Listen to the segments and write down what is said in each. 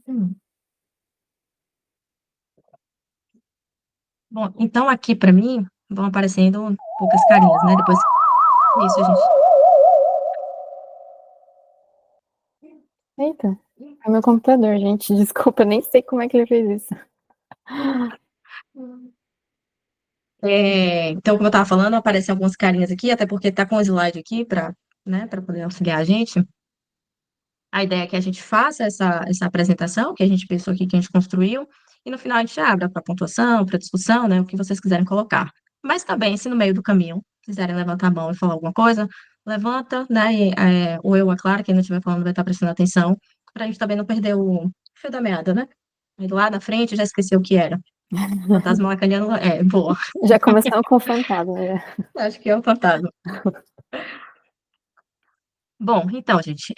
Hum. Bom, então aqui para mim vão aparecendo poucas carinhas, né, depois isso, gente. Eita, é meu computador, gente, desculpa, nem sei como é que ele fez isso. Então, como eu estava falando, aparecem algumas carinhas aqui, até porque tá com o slide aqui para, né, para poder auxiliar a gente. A ideia é que a gente faça essa apresentação, que a gente pensou aqui, que a gente construiu, e no final a gente abra para pontuação, para discussão, né, o que vocês quiserem colocar. Mas também, se no meio do caminho quiserem levantar a mão e falar alguma coisa, levanta, né, e, ou eu, a Clara, quem não estiver falando vai estar prestando atenção, para a gente também não perder o fio da meada, né? Aí lá na frente já esqueceu o que era. Fantasma lacaniano, boa. Já começamos com o fantasma, já. Acho que é o fantasma. Bom, então, gente,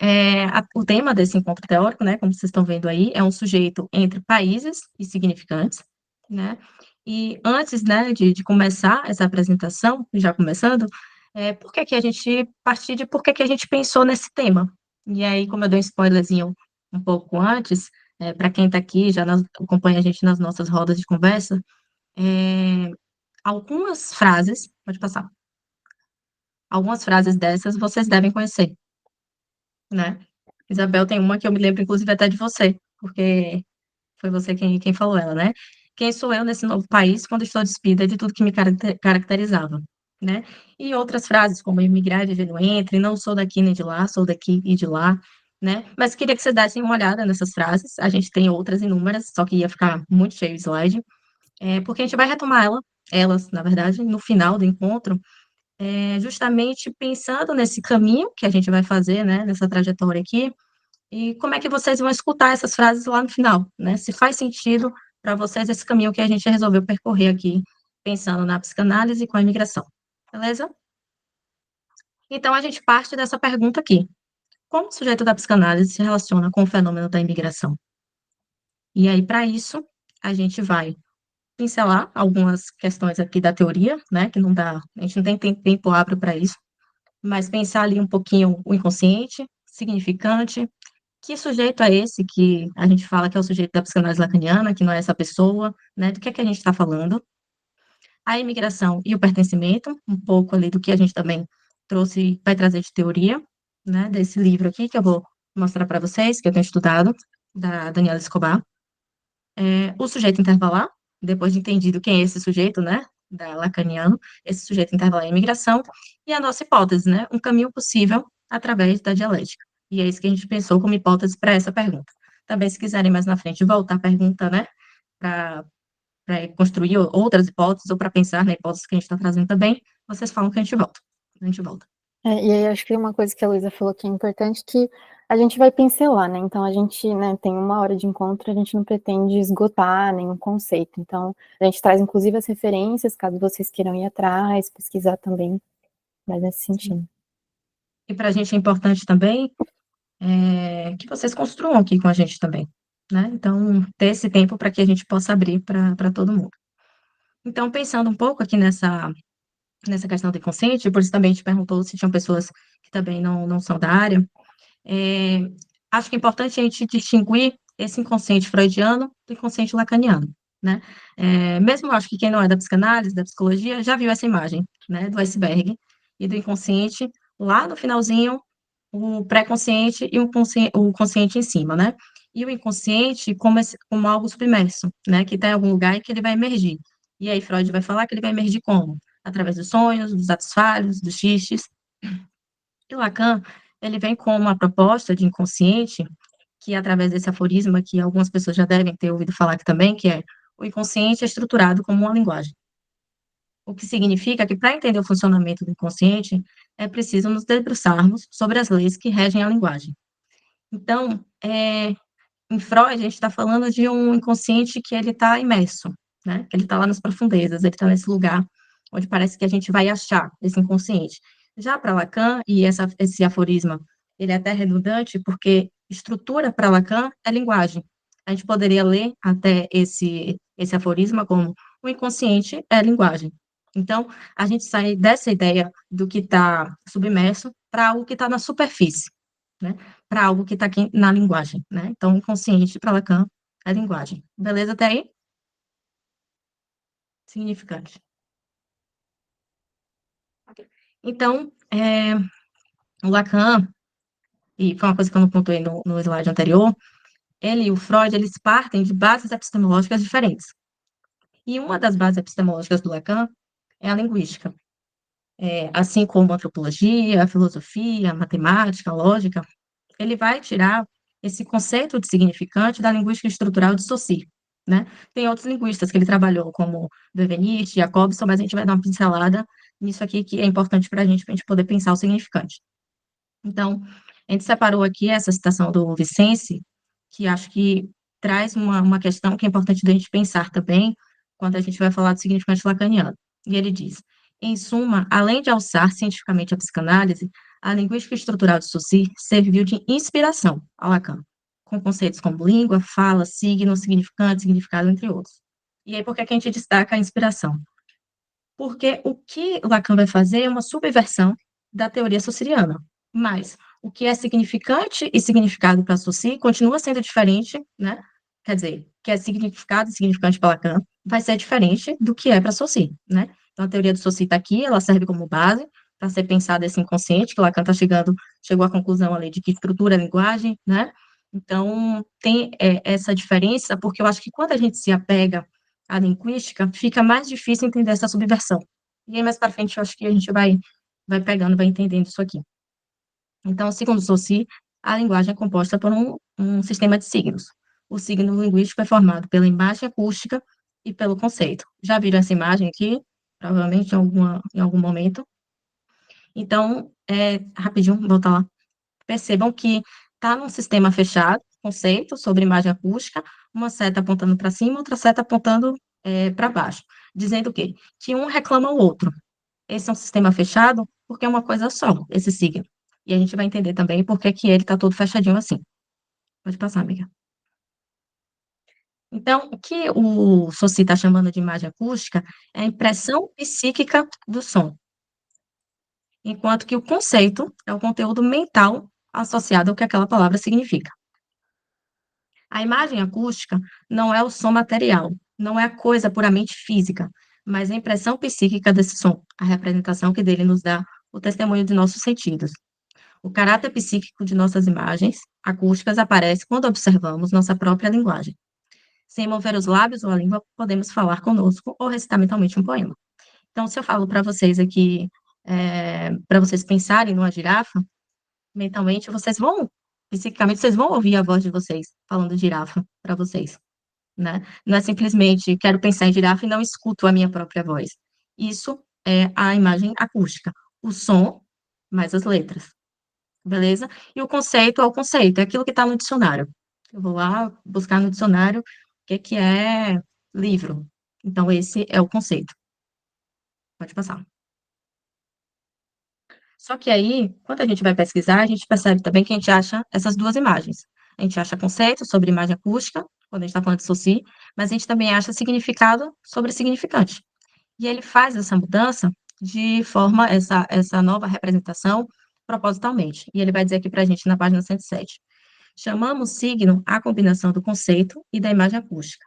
o tema desse encontro teórico, né, como vocês estão vendo aí, é um sujeito entre países e significantes, né? E antes, né, de começar essa apresentação, já começando, por que que a gente partir de por que que a gente pensou nesse tema? E aí, como eu dei um spoilerzinho um pouco antes, para quem está aqui, acompanha a gente nas nossas rodas de conversa, é, algumas frases, pode passar, algumas frases dessas vocês devem conhecer, né? Isabel tem uma que eu me lembro, inclusive, até de você, porque foi você quem falou ela, né? Quem sou eu nesse novo país quando estou despida de tudo que me caracterizava, né? E outras frases, como imigrar e viver no entre, não sou daqui nem de lá, sou daqui e de lá, né? Mas queria que vocês dessem uma olhada nessas frases, a gente tem outras inúmeras, só que ia ficar muito cheio o slide, porque a gente vai retomar elas, na verdade, no final do encontro, justamente pensando nesse caminho que a gente vai fazer, né, nessa trajetória aqui, e como é que vocês vão escutar essas frases lá no final, né? Se faz sentido para vocês esse caminho que a gente resolveu percorrer aqui, pensando na psicanálise com a imigração. Beleza? Então, a gente parte dessa pergunta aqui. Como o sujeito da psicanálise se relaciona com o fenômeno da imigração? E aí, para isso, a gente vai pincelar algumas questões aqui da teoria, né? Que não dá, a gente não tem tempo hábil para isso, mas pensar ali um pouquinho o inconsciente, significante. Que sujeito é esse que a gente fala que é o sujeito da psicanálise lacaniana, que não é essa pessoa, né? Do que é que a gente está falando? A imigração e o pertencimento, um pouco ali do que a gente também trouxe, vai trazer de teoria, né? Desse livro aqui que eu vou mostrar para vocês, que eu tenho estudado, da Daniela Escobar. O sujeito intervalar, depois de entendido quem é esse sujeito, né? Da lacaniano, esse sujeito intervalar é a imigração, e a nossa hipótese, né? Um caminho possível através da dialética. E é isso que a gente pensou como hipótese para essa pergunta. Também, se quiserem mais na frente voltar a pergunta, né? Para construir outras hipóteses ou para pensar na hipótese que a gente está trazendo também, vocês falam que a gente volta. A gente volta. E aí acho que uma coisa que a Luísa falou que é importante, que a gente vai pincelar, né, então a gente, né, tem 1 hora de encontro, a gente não pretende esgotar nenhum conceito, então a gente traz inclusive as referências, caso vocês queiram ir atrás, pesquisar também, mas nesse Sim. sentido. E para a gente é importante também que vocês construam aqui com a gente também, né? Então, ter esse tempo para que a gente possa abrir para todo mundo. Então, pensando um pouco aqui nessa questão do inconsciente, por isso também a gente perguntou se tinham pessoas que também não são da área, é, acho que é importante a gente distinguir esse inconsciente freudiano do inconsciente lacaniano, né? Mesmo eu acho que quem não é da psicanálise, da psicologia, já viu essa imagem, né, do iceberg e do inconsciente lá no finalzinho, o pré-consciente e o consciente em cima, né? E o inconsciente como algo submerso, né? Que está em algum lugar e que ele vai emergir. E aí Freud vai falar que ele vai emergir como? Através dos sonhos, dos atos falhos, dos xistes. E Lacan, ele vem com uma proposta de inconsciente, que através desse aforisma, que algumas pessoas já devem ter ouvido falar aqui também, que é o inconsciente é estruturado como uma linguagem. O que significa que, para entender o funcionamento do inconsciente, é preciso nos debruçarmos sobre as leis que regem a linguagem. Então, em Freud, a gente está falando de um inconsciente que ele está imerso, né? Que ele está lá nas profundezas, ele está nesse lugar onde parece que a gente vai achar esse inconsciente. Já para Lacan, e esse aforisma, ele é até redundante, porque estrutura para Lacan é linguagem. A gente poderia ler até esse aforisma como o inconsciente é linguagem. Então, a gente sai dessa ideia do que está submerso para algo que está na superfície, né? para algo que está aqui na linguagem, né? Então, inconsciente para Lacan é linguagem. Beleza até aí? Significante. Então, o Lacan, e foi uma coisa que eu não pontuei no slide anterior, ele e o Freud, eles partem de bases epistemológicas diferentes. E uma das bases epistemológicas do Lacan é a linguística. Assim como a antropologia, a filosofia, a matemática, a lógica, ele vai tirar esse conceito de significante da linguística estrutural de Saussure, né? Tem outros linguistas que ele trabalhou, como Benveniste, Jacobson, mas a gente vai dar uma pincelada nisso aqui que é importante para a gente poder pensar o significante. Então, a gente separou aqui essa citação do Vicence, que acho que traz uma questão que é importante da gente pensar também, quando a gente vai falar do significante lacaniano. E ele diz: em suma, além de alçar cientificamente a psicanálise, a linguística estrutural de Saussure serviu de inspiração a Lacan, com conceitos como língua, fala, signo, significante, significado, entre outros. E aí, por que a gente destaca a inspiração? Porque o que Lacan vai fazer é uma subversão da teoria saussuriana, mas o que é significante e significado para Saussure continua sendo diferente, né? Quer dizer, o que é significado e significante para Lacan vai ser diferente do que é para Saussure, né? Então, a teoria do Saussure está aqui, ela serve como base para ser pensada esse inconsciente, que Lacan chegou à conclusão ali de que estrutura a linguagem, né? Então, tem essa diferença, porque eu acho que quando a gente se apega à linguística, fica mais difícil entender essa subversão. E aí, mais para frente, eu acho que a gente vai pegando, vai entendendo isso aqui. Então, segundo Saussure, a linguagem é composta por um sistema de signos. O signo linguístico é formado pela imagem acústica e pelo conceito. Já viram essa imagem aqui? Provavelmente em algum momento. Então, rapidinho, voltar lá. Percebam que está num sistema fechado, conceito sobre imagem acústica, uma seta apontando para cima, outra seta apontando para baixo, dizendo o quê? Que um reclama o outro. Esse é um sistema fechado porque é uma coisa só, esse signo. E a gente vai entender também por que que ele está todo fechadinho assim. Pode passar, amiga. Então, o que o Saussure está chamando de imagem acústica é a impressão psíquica do som, enquanto que o conceito é o conteúdo mental associado ao que aquela palavra significa. A imagem acústica não é o som material, não é a coisa puramente física, mas a impressão psíquica desse som, a representação que dele nos dá o testemunho de nossos sentidos. O caráter psíquico de nossas imagens acústicas aparece quando observamos nossa própria linguagem. Sem mover os lábios ou a língua, podemos falar conosco ou recitar mentalmente um poema. Então, se eu falo para vocês aqui, para vocês pensarem numa girafa, mentalmente psiquicamente, vocês vão ouvir a voz de vocês falando girafa para vocês, né? Não é simplesmente quero pensar em girafa e não escuto a minha própria voz. Isso é a imagem acústica, o som mais as letras, beleza? E o conceito é o conceito, é aquilo que está no dicionário. Eu vou lá buscar no dicionário o que é livro. Então, esse é o conceito. Pode passar. Só que aí, quando a gente vai pesquisar, a gente percebe também que a gente acha essas duas imagens. A gente acha conceito sobre imagem acústica, quando a gente está falando de Saussure, mas a gente também acha significado sobre significante. E ele faz essa mudança de forma, essa nova representação, propositalmente. E ele vai dizer aqui para a gente na página 107. Chamamos signo a combinação do conceito e da imagem acústica.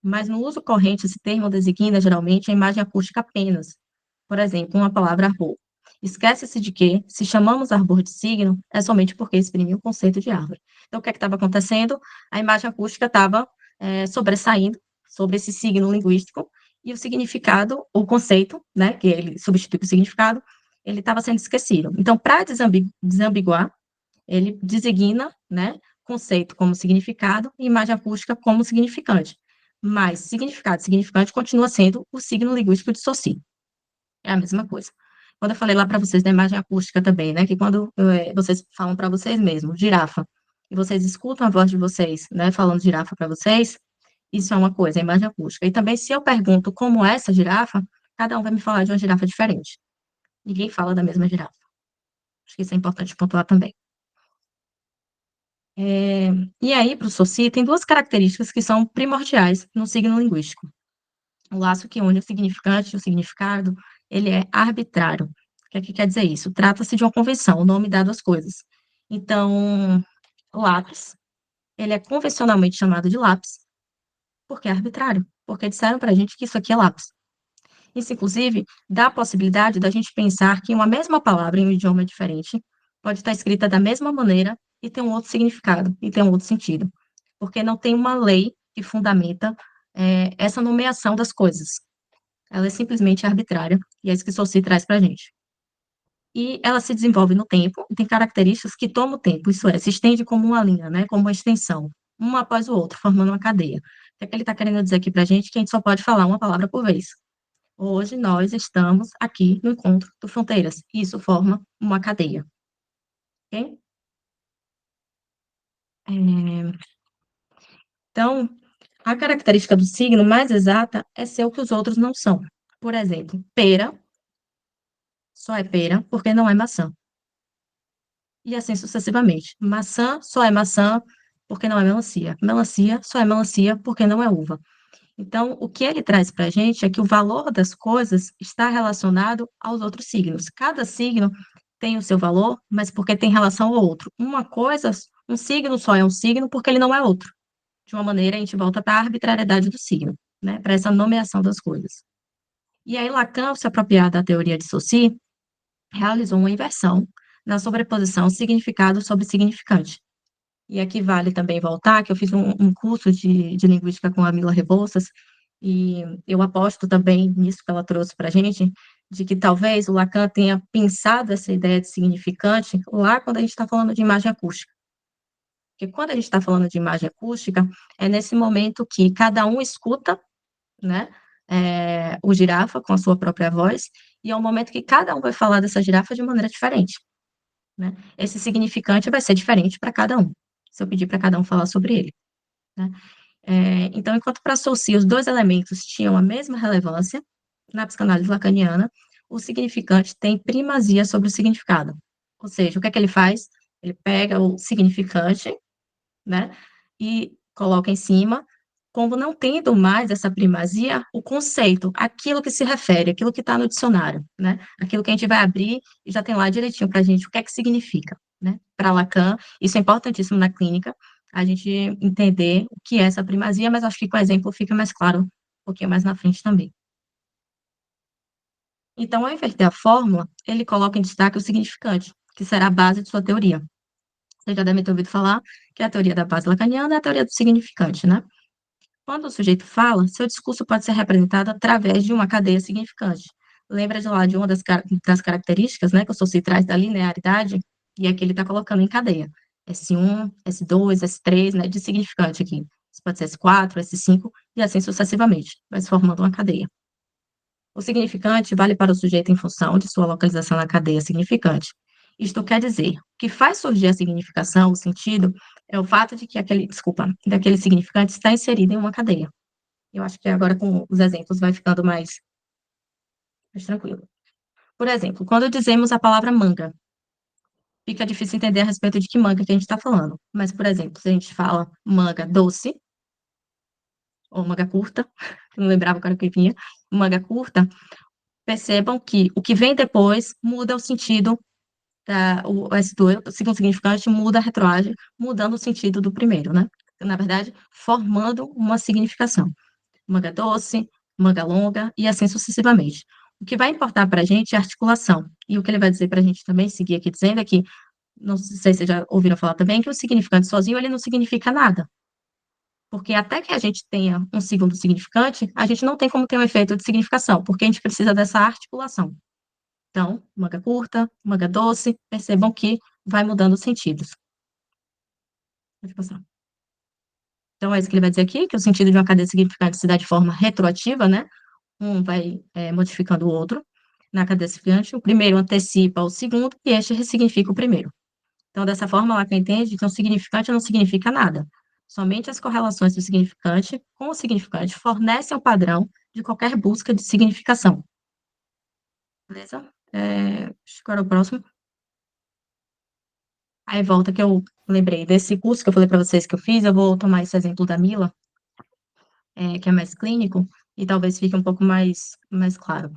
Mas no uso corrente, esse termo designa geralmente a imagem acústica apenas. Por exemplo, uma palavra arbor. Esquece-se de que, se chamamos arbor de signo, é somente porque exprime o conceito de árvore. Então, o que é que estava acontecendo? A imagem acústica estava sobressaindo sobre esse signo linguístico e o significado, o conceito, né, que ele substitui o significado, ele estava sendo esquecido. Então, para desambiguar, ele designa, né, conceito como significado e imagem acústica como significante. Mas significado e significante continua sendo o signo linguístico de Saussure. É a mesma coisa. Quando eu falei lá para vocês da imagem acústica também, né, que quando vocês falam para vocês mesmos, girafa, e vocês escutam a voz de vocês, né, falando girafa para vocês, isso é uma coisa, a imagem acústica. E também, se eu pergunto como é essa girafa, cada um vai me falar de uma girafa diferente. Ninguém fala da mesma girafa. Acho que isso é importante pontuar também. E aí, para o Saussure, tem duas características que são primordiais no signo linguístico. O laço que une o significante e o significado, ele é arbitrário. O que é que quer dizer isso? Trata-se de uma convenção, o nome dado às coisas. Então, lápis, ele é convencionalmente chamado de lápis, porque é arbitrário, porque disseram para a gente que isso aqui é lápis. Isso, inclusive, dá a possibilidade da gente pensar que uma mesma palavra em um idioma diferente pode estar escrita da mesma maneira e ter um outro significado, e ter um outro sentido, porque não tem uma lei que fundamenta essa nomeação das coisas. Ela é simplesmente arbitrária, e é isso que Saussure traz para a gente. E ela se desenvolve no tempo, e tem características que tomam o tempo, isso é, se estende como uma linha, né, como uma extensão, um após o outro, formando uma cadeia. O que é que ele está querendo dizer aqui para a gente? Que a gente só pode falar uma palavra por vez. Hoje nós estamos aqui no encontro do Fronteiras, e isso forma uma cadeia, ok? Então, a característica do signo mais exata é ser o que os outros não são. Por exemplo, pera só é pera porque não é maçã. E assim sucessivamente. Maçã só é maçã porque não é melancia. Melancia só é melancia porque não é uva. Então, o que ele traz para a gente é que o valor das coisas está relacionado aos outros signos. Cada signo tem o seu valor, mas porque tem relação ao outro. Uma coisa, um signo só é um signo porque ele não é outro. De uma maneira, a gente volta para a arbitrariedade do signo, né? Para essa nomeação das coisas. E aí, Lacan, ao se apropriar da teoria de Saussure, realizou uma inversão na sobreposição significado sobre significante. E aqui vale também voltar, que eu fiz um curso de linguística com a Mila Rebouças, e eu aposto também nisso que ela trouxe para a gente, de que talvez o Lacan tenha pensado essa ideia de significante lá quando a gente está falando de imagem acústica. Porque quando a gente está falando de imagem acústica, é nesse momento que cada um escuta, né, o girafa com a sua própria voz, e é o momento que cada um vai falar dessa girafa de maneira diferente, né? Esse significante vai ser diferente para cada um, se eu pedir para cada um falar sobre ele, né? Então, enquanto para Saussure os dois elementos tinham a mesma relevância, na psicanálise lacaniana, o significante tem primazia sobre o significado. Ou seja, o que é que ele faz? Ele pega o significante, né, e coloca em cima, como não tendo mais essa primazia, o conceito, aquilo que se refere, aquilo que está no dicionário, né, aquilo que a gente vai abrir e já tem lá direitinho para a gente o que é que significa, né, para Lacan, isso é importantíssimo na clínica, a gente entender o que é essa primazia, mas acho que com o exemplo fica mais claro um pouquinho mais na frente também. Então, ao inverter a fórmula, ele coloca em destaque o significante, que será a base de sua teoria. Vocês já devem ter ouvido falar que a teoria da base lacaniana é a teoria do significante, né? Quando o sujeito fala, seu discurso pode ser representado através de uma cadeia significante. Lembra de lá de uma das características, né, que o Saussure traz da linearidade, e aqui ele está colocando em cadeia. S1, S2, S3, né, de significante aqui. Isso pode ser S4, S5, e assim sucessivamente. Vai se formando uma cadeia. O significante vale para o sujeito em função de sua localização na cadeia significante. Isto quer dizer, o que faz surgir a significação, o sentido, é o fato de que daquele significante está inserido em uma cadeia. Eu acho que agora com os exemplos vai ficando mais tranquilo. Por exemplo, quando dizemos a palavra manga, fica difícil entender a respeito de que manga que a gente está falando. Mas, por exemplo, se a gente fala manga doce, ou manga curta, não lembrava agora o que vinha, manga curta, percebam que o que vem depois muda o sentido o S2, o segundo significante, muda a retroagem, mudando o sentido do primeiro, né? Na verdade, formando uma significação. Manga doce, manga longa, e assim sucessivamente. O que vai importar para a gente é a articulação. E o que ele vai dizer para a gente também, seguir aqui dizendo, é que, não sei se vocês já ouviram falar também, que o significante sozinho, ele não significa nada. Porque até que a gente tenha um segundo significante, a gente não tem como ter um efeito de significação, porque a gente precisa dessa articulação. Então, manga curta, manga doce, percebam que vai mudando os sentidos. Pode passar. Então, é isso que ele vai dizer aqui, que o sentido de uma cadeia significante se dá de forma retroativa, né? Um vai modificando o outro. Na cadeia significante, o primeiro antecipa o segundo e este ressignifica o primeiro. Então, dessa forma, Lacan entende que um significante não significa nada. Somente as correlações do significante com o significante fornecem o padrão de qualquer busca de significação. Beleza? Acho que era o próximo. Aí volta que eu lembrei desse curso que eu falei para vocês que eu fiz, eu vou tomar esse exemplo da Mila, que é mais clínico, e talvez fique um pouco mais claro.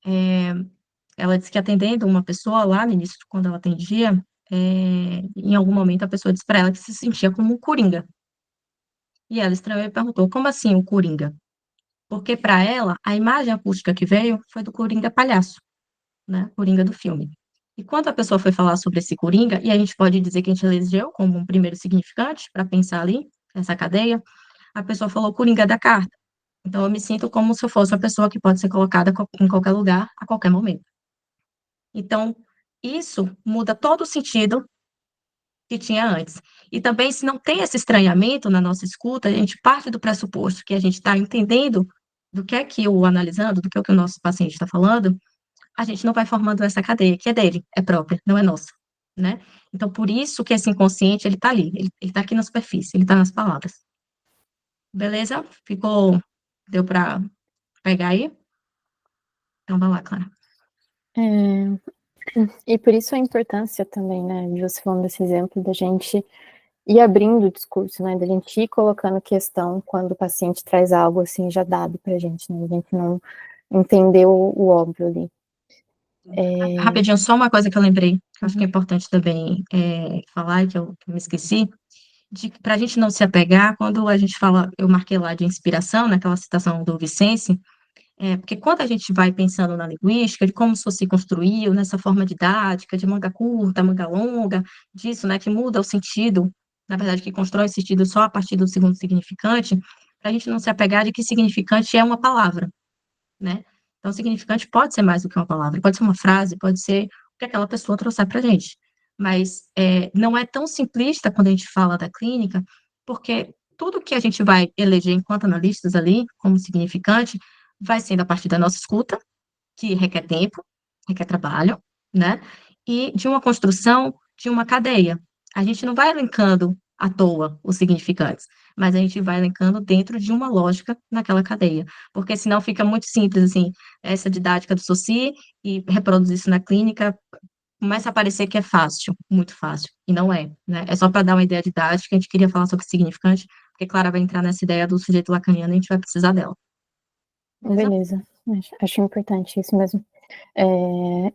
É, ela disse que atendendo uma pessoa lá no início, quando ela atendia, em algum momento a pessoa disse para ela que se sentia como um coringa. E ela estranhou e perguntou, como assim o coringa? Porque para ela, a imagem acústica que veio foi do coringa palhaço, né? Coringa do filme. E quando a pessoa foi falar sobre esse coringa, e a gente pode dizer que a gente elegeu como um primeiro significante para pensar ali, essa cadeia, a pessoa falou coringa da carta. Então eu me sinto como se eu fosse uma pessoa que pode ser colocada em qualquer lugar, a qualquer momento. Então, isso muda todo o sentido que tinha antes. E também, se não tem esse estranhamento na nossa escuta, a gente parte do pressuposto que a gente está entendendo do que o analisando, do que o nosso paciente está falando, a gente não vai formando essa cadeia, que é dele, é própria, não é nossa, né? Então, por isso que esse inconsciente, ele está ali, ele está aqui na superfície, ele está nas palavras. Beleza? Ficou, deu para pegar aí? Então, vai lá, Clara. E por isso a importância também, né, de você falando desse exemplo, da gente ir abrindo o discurso, né, da gente ir colocando questão quando o paciente traz algo assim já dado pra gente, né, a gente não entender o óbvio ali. Rapidinho, só uma coisa que eu lembrei, que eu acho que é Uhum. importante também falar, e que eu me esqueci, para a gente não se apegar, quando a gente fala, eu marquei lá de inspiração, naquela citação do Vicence, porque quando a gente vai pensando na linguística, de como isso se construiu, nessa forma didática, de manga curta, manga longa, disso, né, que muda o sentido, na verdade, que constrói o sentido só a partir do segundo significante, para a gente não se apegar de que significante é uma palavra, né? Então, significante pode ser mais do que uma palavra, pode ser uma frase, pode ser o que aquela pessoa trouxer para a gente. Mas não é tão simplista quando a gente fala da clínica, porque tudo que a gente vai eleger enquanto analistas ali, como significante, vai sendo a partir da nossa escuta, que requer tempo, requer trabalho, né? E de uma construção de uma cadeia. A gente não vai elencando à toa os significantes, mas a gente vai elencando dentro de uma lógica naquela cadeia, porque senão fica muito simples, assim, essa didática do Soci e reproduzir isso na clínica, começa a parecer que é fácil, muito fácil, e não é, né? É só para dar uma ideia didática, a gente queria falar sobre significante, porque Clara vai entrar nessa ideia do sujeito lacaniano e a gente vai precisar dela. Beleza? Beleza, acho importante isso mesmo.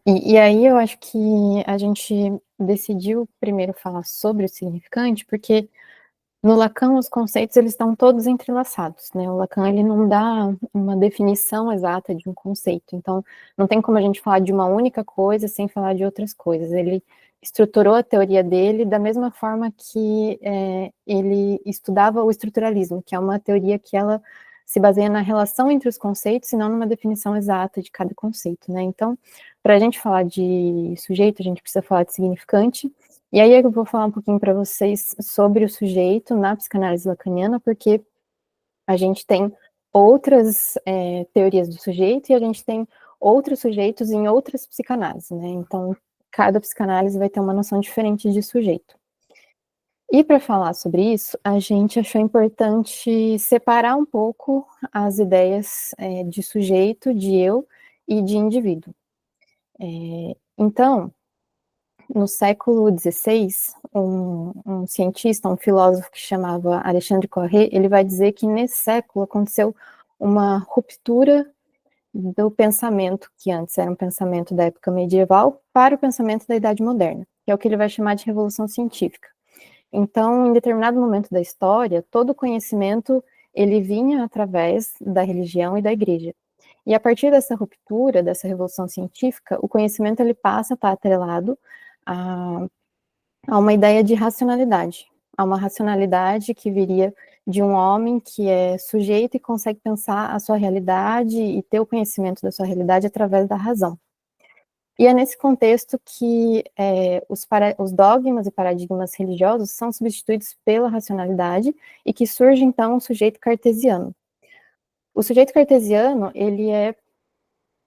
E aí eu acho que a gente decidiu primeiro falar sobre o significante, porque no Lacan os conceitos eles estão todos entrelaçados, né? O Lacan ele não dá uma definição exata de um conceito, então não tem como a gente falar de uma única coisa sem falar de outras coisas. Ele estruturou a teoria dele da mesma forma que ele estudava o estruturalismo, que é uma teoria que ela se baseia na relação entre os conceitos e não numa definição exata de cada conceito, né? Então, para a gente falar de sujeito, a gente precisa falar de significante, e aí eu vou falar um pouquinho para vocês sobre o sujeito na psicanálise lacaniana, porque a gente tem outras teorias do sujeito e a gente tem outros sujeitos em outras psicanálises, né? Então, cada psicanálise vai ter uma noção diferente de sujeito. E para falar sobre isso, a gente achou importante separar um pouco as ideias de sujeito, de eu e de indivíduo. Então, no século XVI, um cientista, um filósofo que chamava Alexandre Corré, ele vai dizer que nesse século aconteceu uma ruptura do pensamento, que antes era um pensamento da época medieval, para o pensamento da Idade Moderna, que é o que ele vai chamar de Revolução Científica. Então, em determinado momento da história, todo o conhecimento ele vinha através da religião e da igreja. E a partir dessa ruptura, dessa revolução científica, o conhecimento ele passa a estar atrelado a, a uma ideia de racionalidade, a uma racionalidade que viria de um homem que é sujeito e consegue pensar a sua realidade e ter o conhecimento da sua realidade através da razão. E é nesse contexto que os dogmas e paradigmas religiosos são substituídos pela racionalidade e que surge, então, o sujeito cartesiano. O sujeito cartesiano, ele é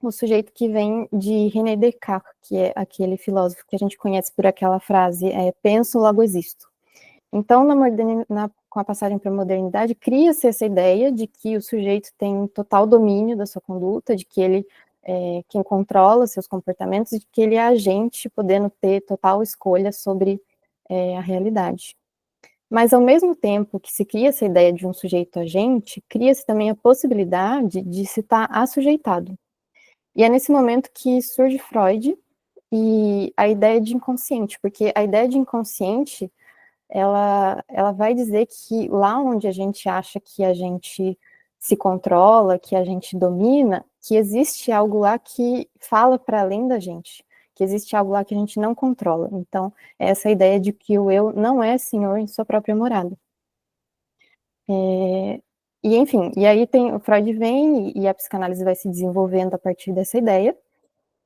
o sujeito que vem de René Descartes, que é aquele filósofo que a gente conhece por aquela frase, penso, logo existo. Então, com a passagem para a modernidade, cria-se essa ideia de que o sujeito tem total domínio da sua conduta, de que ele é quem controla seus comportamentos, de que ele é agente, podendo ter total escolha sobre a realidade. Mas, ao mesmo tempo que se cria essa ideia de um sujeito agente, cria-se também a possibilidade de se estar assujeitado. E é nesse momento que surge Freud, e a ideia de inconsciente, porque a ideia de inconsciente, ela vai dizer que lá onde a gente acha que a gente se controla, que a gente domina, que existe algo lá que fala para além da gente, que existe algo lá que a gente não controla. Então, é essa ideia de que o eu não é senhor em sua própria morada. E enfim, e aí tem o Freud vem e a psicanálise vai se desenvolvendo a partir dessa ideia,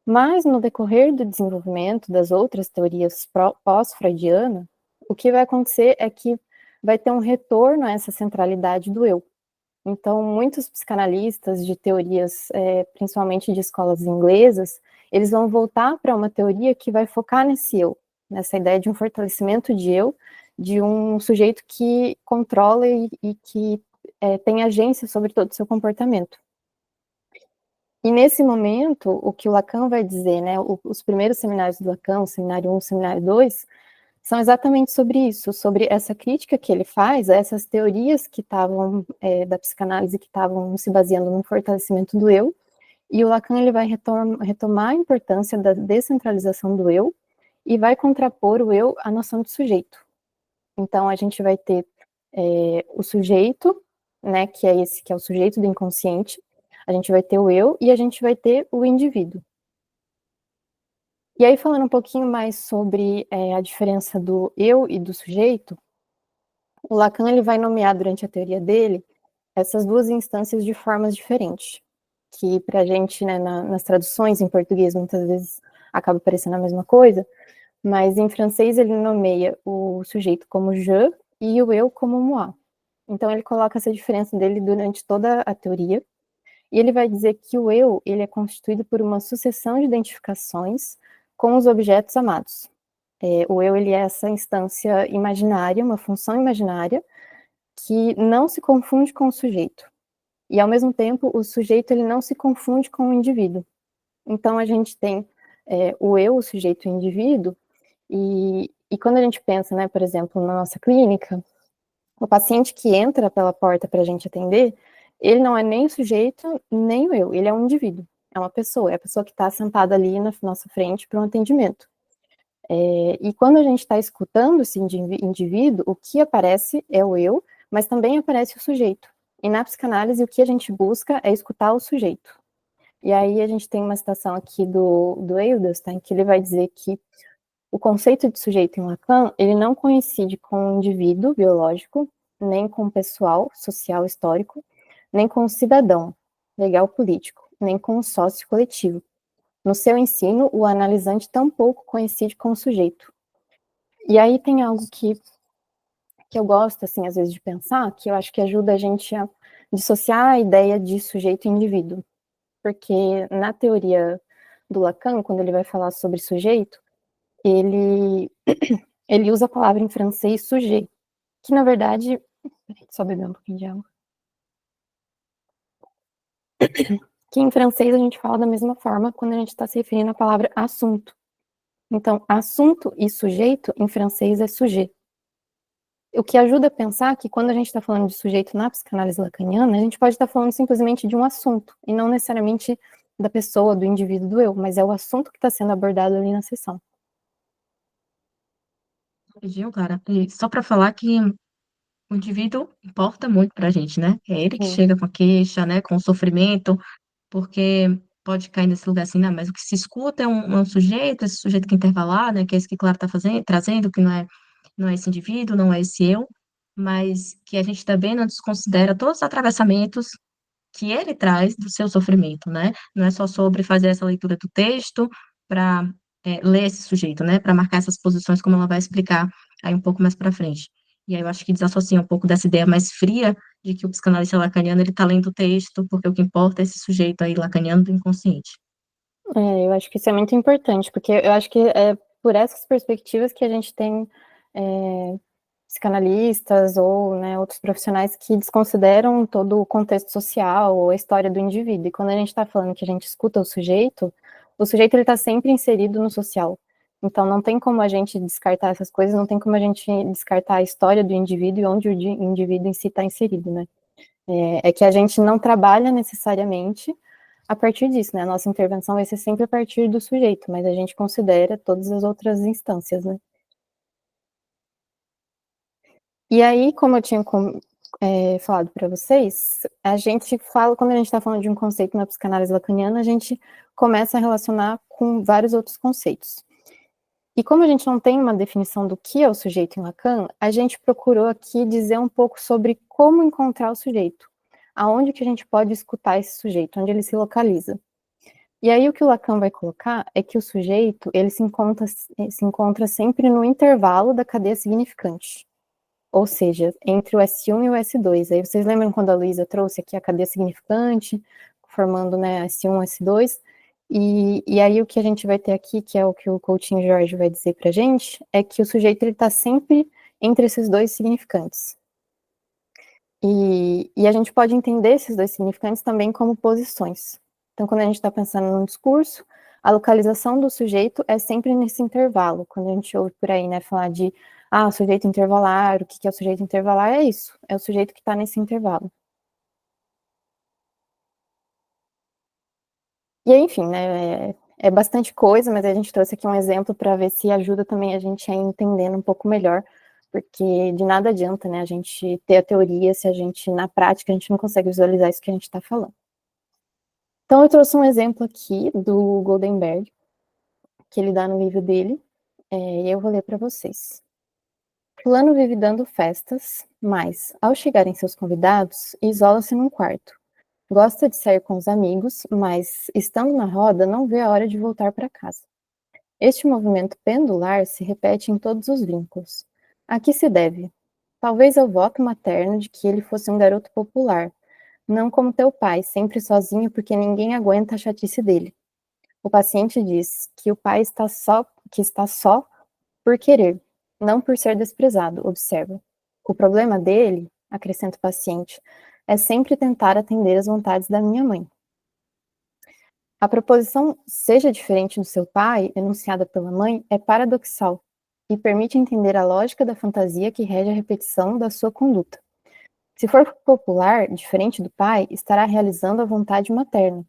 mas no decorrer do desenvolvimento das outras teorias pós-freudiana, o que vai acontecer é que vai ter um retorno a essa centralidade do eu. Então, muitos psicanalistas de teorias, principalmente de escolas inglesas, eles vão voltar para uma teoria que vai focar nesse eu, nessa ideia de um fortalecimento de eu, de um sujeito que controla e que tem agência sobre todo o seu comportamento. E nesse momento, o que o Lacan vai dizer, né, os primeiros seminários do Lacan, o seminário 1, o seminário 2, são exatamente sobre isso, sobre essa crítica que ele faz a essas teorias que estavam, da psicanálise, que estavam se baseando no fortalecimento do eu, e o Lacan ele vai retomar a importância da descentralização do eu, e vai contrapor o eu à noção de sujeito. Então, a gente vai ter o sujeito, né, que é esse que é o sujeito do inconsciente, a gente vai ter o eu e a gente vai ter o indivíduo. E aí, falando um pouquinho mais sobre a diferença do eu e do sujeito, o Lacan ele vai nomear durante a teoria dele essas duas instâncias de formas diferentes, que para a gente, né, nas traduções em português, muitas vezes acaba parecendo a mesma coisa, mas em francês ele nomeia o sujeito como je e o eu como moi. Então ele coloca essa diferença dele durante toda a teoria, e ele vai dizer que o eu ele é constituído por uma sucessão de identificações com os objetos amados. O eu ele é essa instância imaginária, uma função imaginária, que não se confunde com o sujeito. E, ao mesmo tempo, o sujeito ele não se confunde com o indivíduo. Então, a gente tem o eu, o sujeito e o indivíduo, e quando a gente pensa, né, por exemplo, na nossa clínica, o paciente que entra pela porta para a gente atender, ele não é nem o sujeito, nem o eu, ele é um indivíduo, é uma pessoa, é a pessoa que está sentada ali na nossa frente para um atendimento. E quando a gente está escutando esse indivíduo, o que aparece é o eu, mas também aparece o sujeito. E na psicanálise, o que a gente busca é escutar o sujeito. E aí a gente tem uma citação aqui do Edelstein, que ele vai dizer que o conceito de sujeito em Lacan, ele não coincide com o indivíduo biológico, nem com o pessoal, social, histórico, nem com o cidadão, legal, político, nem com o sócio coletivo. No seu ensino, o analisante tampouco coincide com o sujeito. E aí tem algo que eu gosto, assim, às vezes de pensar, que eu acho que ajuda a gente a dissociar a ideia de sujeito e indivíduo. Porque na teoria do Lacan, quando ele vai falar sobre sujeito, ele, ele usa a palavra em francês sujet, que na verdade... Peraí, só beber um pouquinho de água. Que em francês a gente fala da mesma forma quando a gente está se referindo à palavra assunto. Então, assunto e sujeito, em francês, é sujet. O que ajuda a pensar que quando a gente está falando de sujeito na psicanálise lacaniana, a gente pode estar falando simplesmente de um assunto, e não necessariamente da pessoa, do indivíduo, do eu, mas é o assunto que está sendo abordado ali na sessão. Rapidinho, Clara. E só para falar que o indivíduo importa muito para a gente, né? É ele que Sim, chega com a queixa, né? Com o sofrimento, porque pode cair nesse lugar assim, não, mas o que se escuta é um sujeito, esse sujeito que intervalar, né? Que é esse que Clara está fazendo, trazendo, que não é esse indivíduo, não é esse eu, mas que a gente também não desconsidera todos os atravessamentos que ele traz do seu sofrimento, né? Não é só sobre fazer essa leitura do texto para ler esse sujeito, né? Para marcar essas posições, como ela vai explicar aí um pouco mais para frente. E aí eu acho que desassocia um pouco dessa ideia mais fria de que o psicanalista lacaniano ele está lendo o texto, porque o que importa é esse sujeito aí lacaniano do inconsciente. eu acho que isso é muito importante, porque eu acho que é por essas perspectivas que a gente tem psicanalistas ou, né, outros profissionais que desconsideram todo o contexto social ou a história do indivíduo. E quando a gente está falando que a gente escuta o sujeito ele está sempre inserido no social. Então não tem como a gente descartar essas coisas, não tem como a gente descartar a história do indivíduo e onde o indivíduo em si está inserido, né? É que a gente não trabalha necessariamente a partir disso, né? A nossa intervenção vai ser sempre a partir do sujeito, mas a gente considera todas as outras instâncias, né? E aí, como eu tinha falado para vocês, a gente fala, quando a gente está falando de um conceito na psicanálise lacaniana, a gente começa a relacionar com vários outros conceitos. E como a gente não tem uma definição do que é o sujeito em Lacan, a gente procurou aqui dizer um pouco sobre como encontrar o sujeito, aonde que a gente pode escutar esse sujeito, onde ele se localiza. E aí o que o Lacan vai colocar é que o sujeito, ele se encontra sempre no intervalo da cadeia significante, ou seja, entre o S1 e o S2. Aí vocês lembram quando a Luísa trouxe aqui a cadeia significante, formando, né, S1, S2, e aí o que a gente vai ter aqui, que é o que o Coutinho Jorge vai dizer pra gente, é que o sujeito ele está sempre entre esses dois significantes. E a gente pode entender esses dois significantes também como posições. Então, quando a gente está pensando num discurso, a localização do sujeito é sempre nesse intervalo. Quando a gente ouve por aí, né, falar de sujeito intervalar, o que é o sujeito intervalar? É isso, é o sujeito que está nesse intervalo. E aí, enfim, né, é bastante coisa, mas a gente trouxe aqui um exemplo para ver se ajuda também a gente a entender um pouco melhor, porque de nada adianta, né, a gente ter a teoria se a gente, na prática, a gente não consegue visualizar isso que a gente está falando. Então, eu trouxe um exemplo aqui do Goldenberg, que ele dá no livro dele, e eu vou ler para vocês. Fulano vive dando festas, mas, ao chegarem seus convidados, isola-se num quarto. Gosta de sair com os amigos, mas, estando na roda, não vê a hora de voltar para casa. Este movimento pendular se repete em todos os vínculos. A que se deve? Talvez ao voto materno de que ele fosse um garoto popular, não como teu pai, sempre sozinho porque ninguém aguenta a chatice dele. O paciente diz que o pai está só por querer, não por ser desprezado, observa. O problema dele, acrescenta o paciente, é sempre tentar atender às vontades da minha mãe. A proposição seja diferente do seu pai, enunciada pela mãe, é paradoxal e permite entender a lógica da fantasia que rege a repetição da sua conduta. Se for popular, diferente do pai, estará realizando a vontade materna.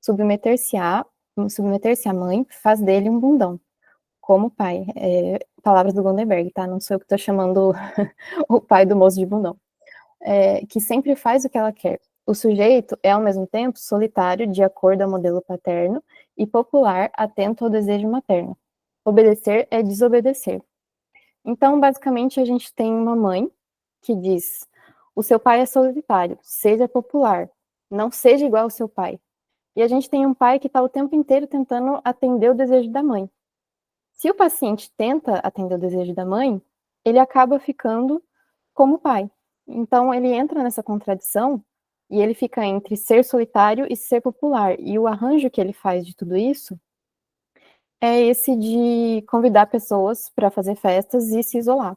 Submeter-se à mãe faz dele um bundão, como pai. Palavras do Gondenberg, tá? Não sou eu que estou chamando o pai do moço de bundão. Que sempre faz o que ela quer. O sujeito é, ao mesmo tempo, solitário, de acordo ao modelo paterno, e popular, atento ao desejo materno. Obedecer é desobedecer. Então, basicamente, a gente tem uma mãe que diz: o seu pai é solitário, seja popular, não seja igual ao seu pai. E a gente tem um pai que está o tempo inteiro tentando atender o desejo da mãe. Se o paciente tenta atender o desejo da mãe, ele acaba ficando como pai. Então, ele entra nessa contradição e ele fica entre ser solitário e ser popular. E o arranjo que ele faz de tudo isso é esse de convidar pessoas para fazer festas e se isolar.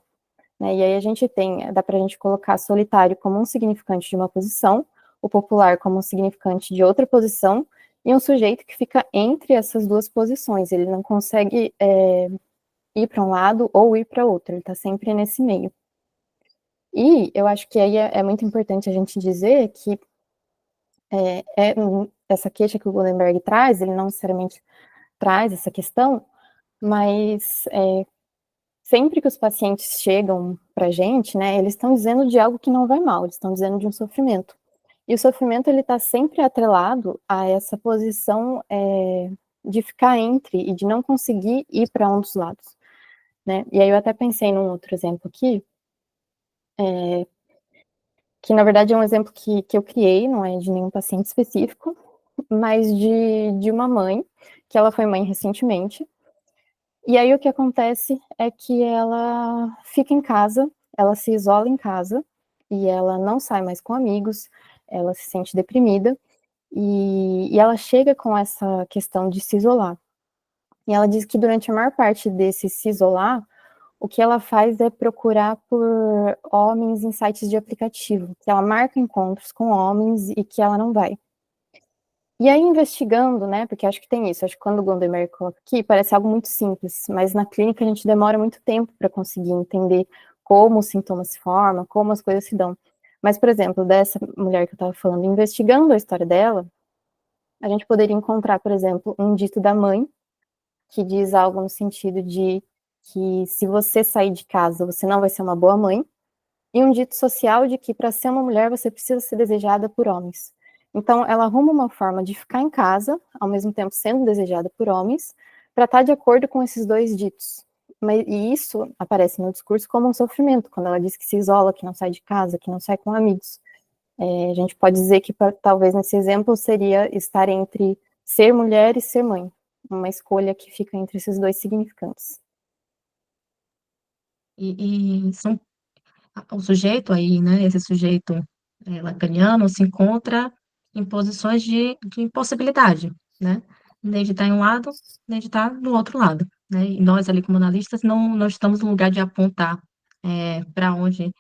Né? E aí a gente dá para a gente colocar solitário como um significante de uma posição, o popular como um significante de outra posição, e um sujeito que fica entre essas duas posições. Ele não consegue ir para um lado ou ir para outro, ele está sempre nesse meio. E eu acho que aí é muito importante a gente dizer que essa queixa que o Goldenberg traz, ele não necessariamente traz essa questão, mas sempre que os pacientes chegam para a gente, né, eles estão dizendo de algo que não vai mal, eles estão dizendo de um sofrimento. E o sofrimento, ele está sempre atrelado a essa posição de ficar entre e de não conseguir ir para um dos lados. Né? E aí eu até pensei num outro exemplo aqui, que na verdade é um exemplo que eu criei, não é de nenhum paciente específico, mas de uma mãe, que ela foi mãe recentemente, e aí o que acontece é que ela fica em casa, ela se isola em casa, e ela não sai mais com amigos, ela se sente deprimida, e ela chega com essa questão de se isolar. E ela diz que durante a maior parte desse se isolar, o que ela faz é procurar por homens em sites de aplicativo, que ela marca encontros com homens e que ela não vai. E aí, investigando, né, porque acho que tem isso, acho que quando o Gondemer coloca aqui, parece algo muito simples, mas na clínica a gente demora muito tempo para conseguir entender como os sintomas se formam, como as coisas se dão. Mas, por exemplo, dessa mulher que eu estava falando, investigando a história dela, a gente poderia encontrar, por exemplo, um dito da mãe, que diz algo no sentido de que se você sair de casa, você não vai ser uma boa mãe, e um dito social de que para ser uma mulher você precisa ser desejada por homens. Então, ela arruma uma forma de ficar em casa, ao mesmo tempo sendo desejada por homens, para estar de acordo com esses dois ditos. E isso aparece no discurso como um sofrimento, quando ela diz que se isola, que não sai de casa, que não sai com amigos. A gente pode dizer que talvez nesse exemplo seria estar entre ser mulher e ser mãe, uma escolha que fica entre esses dois significantes. E são o sujeito aí, né, esse sujeito lacaniano se encontra em posições de impossibilidade, né, nem de estar em um lado, nem de estar no outro lado, né, e nós ali como analistas não estamos no lugar de apontar para onde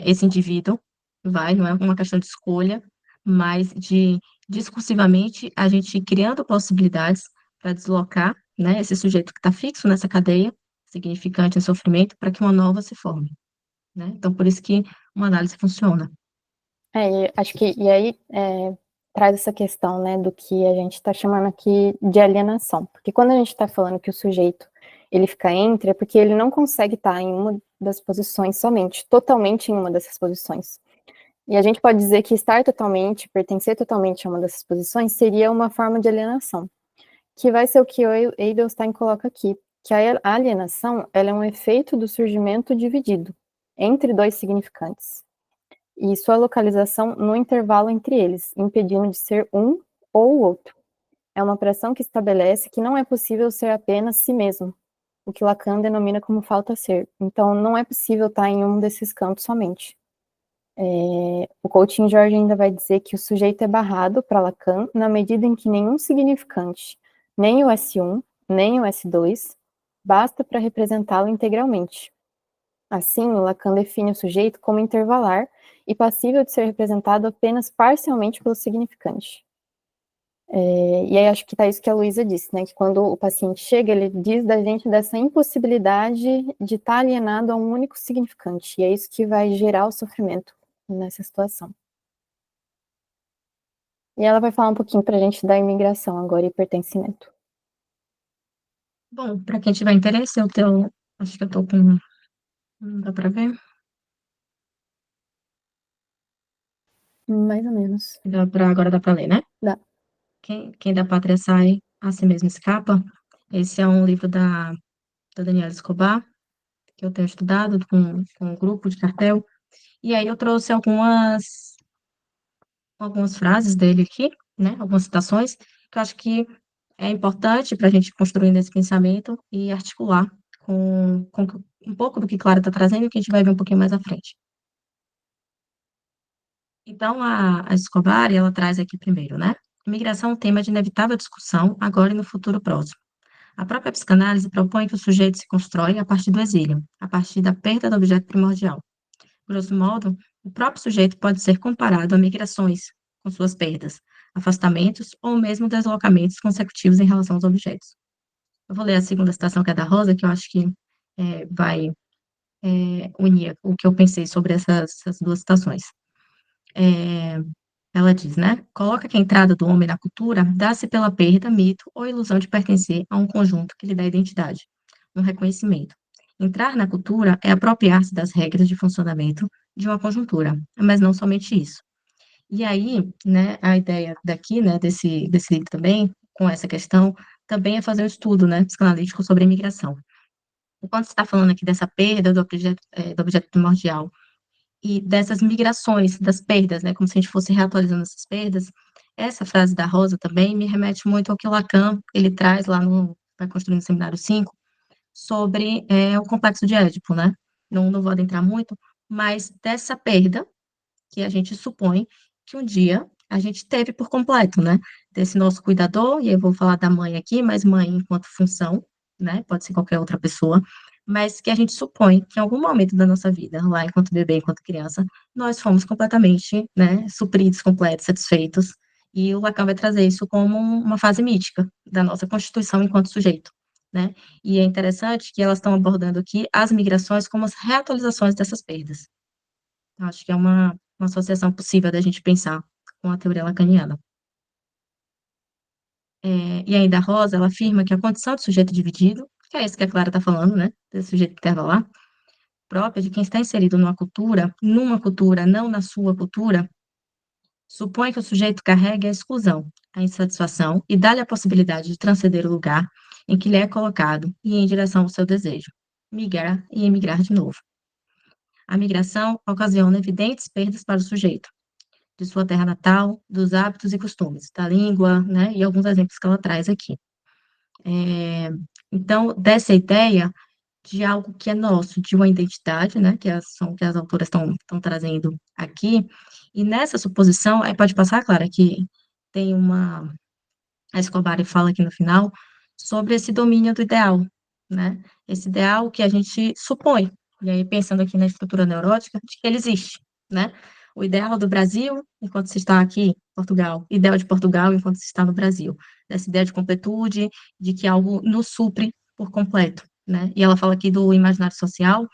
esse indivíduo vai, não é uma questão de escolha, mas de discursivamente a gente criando possibilidades para deslocar, né, esse sujeito que está fixo nessa cadeia, significante em sofrimento, para que uma nova se forme, né? Então, por isso que uma análise funciona. Acho que, e aí traz essa questão, né, do que a gente está chamando aqui de alienação, porque quando a gente está falando que o sujeito, ele fica entre, é porque ele não consegue estar em uma das posições somente, totalmente em uma dessas posições. E a gente pode dizer que estar totalmente, pertencer totalmente a uma dessas posições seria uma forma de alienação, que vai ser o que o Edelstein coloca aqui, que a alienação, ela é um efeito do surgimento dividido entre dois significantes e sua localização no intervalo entre eles, impedindo de ser um ou o outro. É uma pressão que estabelece que não é possível ser apenas si mesmo, o que Lacan denomina como falta ser. Então, não é possível estar em um desses campos somente. O Coutinho Jorge ainda vai dizer que o sujeito é barrado, para Lacan, na medida em que nenhum significante, nem o S1, nem o S2, basta para representá-lo integralmente. Assim, Lacan define o sujeito como intervalar e passível de ser representado apenas parcialmente pelo significante. E aí acho que tá isso que a Luísa disse, né? Que quando o paciente chega, ele diz da gente dessa impossibilidade de estar alienado a um único significante. E é isso que vai gerar o sofrimento nessa situação. E ela vai falar um pouquinho para a gente da imigração agora e pertencimento. Bom, para quem tiver interesse, eu tenho, acho que eu tô com, não dá para ver, Mais ou menos. agora dá para ler, né? Dá. Quem da pátria sai, a si mesmo escapa. Esse é um livro da Daniela Escobar, que eu tenho estudado com um grupo de cartel. E aí eu trouxe algumas frases dele aqui, né? Algumas citações, que eu acho que é importante para a gente construir esse pensamento e articular com um pouco do que Clara está trazendo e que a gente vai ver um pouquinho mais à frente. Então, a Escobar, ela traz aqui primeiro, né? Imigração é um tema de inevitável discussão agora e no futuro próximo. A própria psicanálise propõe que o sujeito se constrói a partir do exílio, a partir da perda do objeto primordial. Grosso modo, o próprio sujeito pode ser comparado a migrações, com suas perdas, afastamentos ou mesmo deslocamentos consecutivos em relação aos objetos. Eu vou ler a segunda citação, que é da Rosa, que eu acho que vai unir o que eu pensei sobre essas duas citações. É, ela diz, né? Coloca que a entrada do homem na cultura dá-se pela perda, mito ou ilusão de pertencer a um conjunto que lhe dá identidade, um reconhecimento. Entrar na cultura é apropriar-se das regras de funcionamento de uma conjuntura, mas não somente isso. E aí, né, a ideia daqui, né, desse livro também, com essa questão, também é fazer um estudo, né, psicanalítico sobre a imigração. Enquanto você está falando aqui dessa perda do objeto primordial e dessas migrações, das perdas, né, como se a gente fosse reatualizando essas perdas, essa frase da Rosa também me remete muito ao que Lacan, ele traz lá no Vai Construindo o Seminário 5, sobre o complexo de Édipo, né? Não vou adentrar muito, mas dessa perda que a gente supõe que um dia a gente teve por completo, né? Desse nosso cuidador, e eu vou falar da mãe aqui, mas mãe enquanto função, né? Pode ser qualquer outra pessoa, mas que a gente supõe que em algum momento da nossa vida, lá enquanto bebê, enquanto criança, nós fomos completamente, né, supridos, completos, satisfeitos, e o Lacan vai trazer isso como uma fase mítica da nossa constituição enquanto sujeito, né? E é interessante que elas estão abordando aqui as migrações como as reatualizações dessas perdas. Eu acho que é uma associação possível da gente pensar com a teoria lacaniana. E ainda a Rosa, ela afirma que a condição de sujeito dividido, que é isso que a Clara está falando, né? Desse sujeito intervalar, própria de quem está inserido numa cultura, não na sua cultura, supõe que o sujeito carregue a exclusão, a insatisfação e dá-lhe a possibilidade de transcender o lugar em que lhe é colocado e em direção ao seu desejo, migrar e emigrar de novo. A migração ocasiona evidentes perdas para o sujeito, de sua terra natal, dos hábitos e costumes, da língua, né, e alguns exemplos que ela traz aqui. É, então, dessa ideia de algo que é nosso, de uma identidade, né, que as autoras estão trazendo aqui, e nessa suposição, aí pode passar, Clara, que tem a Escobar fala aqui no final, sobre esse domínio do ideal, né, esse ideal que a gente supõe, e aí pensando aqui na estrutura neurótica, de que ele existe, né, o ideal do Brasil, enquanto se está aqui, Portugal, ideal de Portugal, enquanto se está no Brasil, essa ideia de completude, de que algo nos supre por completo, né, e ela fala aqui do imaginário social,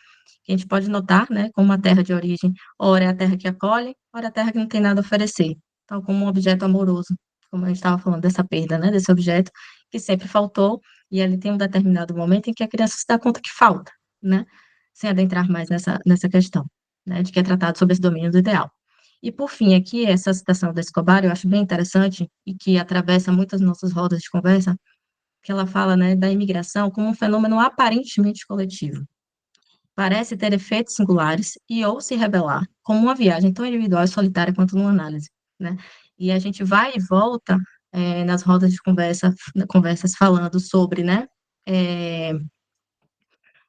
que a gente pode notar, né, como a terra de origem, ora é a terra que acolhe, ora é a terra que não tem nada a oferecer, tal como um objeto amoroso, como a gente estava falando dessa perda, né, desse objeto que sempre faltou, e ali tem um determinado momento em que a criança se dá conta que falta, né, sem adentrar mais nessa questão, né, de que é tratado sobre esse domínio do ideal. E, por fim, aqui, essa citação da Escobar, eu acho bem interessante, e que atravessa muitas nossas rodas de conversa, que ela fala, né, da imigração como um fenômeno aparentemente coletivo. Parece ter efeitos singulares e ou se revelar como uma viagem tão individual e solitária quanto numa análise, né? E a gente vai e volta nas rodas de conversas falando sobre, né, é,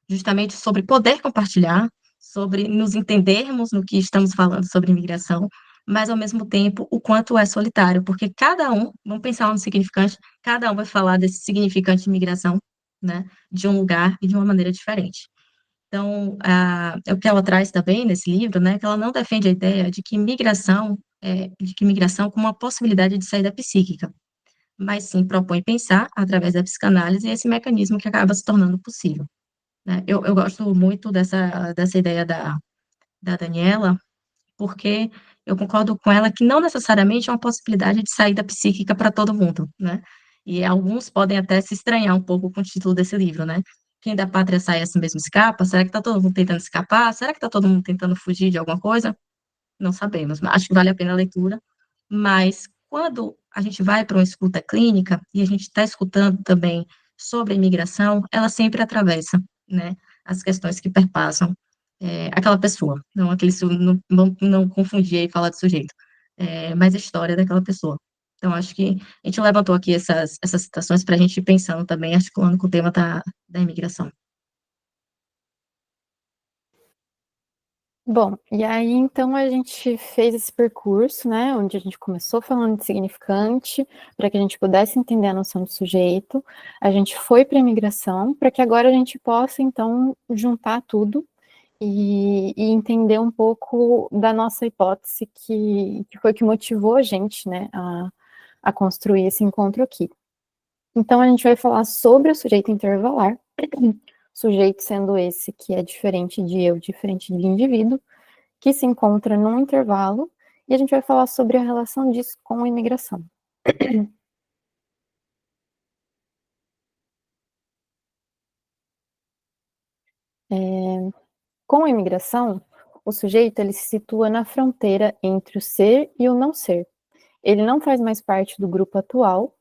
justamente sobre poder compartilhar, sobre nos entendermos no que estamos falando sobre imigração, mas ao mesmo tempo o quanto é solitário, porque cada um, vamos pensar no significante, cada um vai falar desse significante de imigração, né, de um lugar e de uma maneira diferente. Então, é o que ela traz também nesse livro, né, que ela não defende a ideia de que migração como uma possibilidade de saída psíquica, mas sim propõe pensar, através da psicanálise, esse mecanismo que acaba se tornando possível, né. Eu gosto muito dessa ideia da Daniela, porque eu concordo com ela que não necessariamente é uma possibilidade de saída psíquica para todo mundo, né? E alguns podem até se estranhar um pouco com o título desse livro, né? Quem da pátria sai assim mesmo escapa? Será que está todo mundo tentando escapar? Será que está todo mundo tentando fugir de alguma coisa? Não sabemos, mas acho que vale a pena a leitura. Mas quando a gente vai para uma escuta clínica e a gente está escutando também sobre a imigração, ela sempre atravessa, né, as questões que perpassam aquela pessoa, não aquele não confundir e falar de sujeito, mas a história daquela pessoa. Então, acho que a gente levantou aqui essas citações para a gente ir pensando também, articulando com o tema da imigração. Bom, e aí então a gente fez esse percurso, né, onde a gente começou falando de significante, para que a gente pudesse entender a noção do sujeito, a gente foi para a imigração, para que agora a gente possa então juntar tudo e entender um pouco da nossa hipótese que foi que motivou a gente, né, a construir esse encontro aqui. Então a gente vai falar sobre o sujeito intervalar, sujeito sendo esse que é diferente de eu, diferente de indivíduo, que se encontra num intervalo, e a gente vai falar sobre a relação disso com a imigração. Com a imigração, o sujeito ele se situa na fronteira entre o ser e o não ser. Ele não faz mais parte do grupo atual,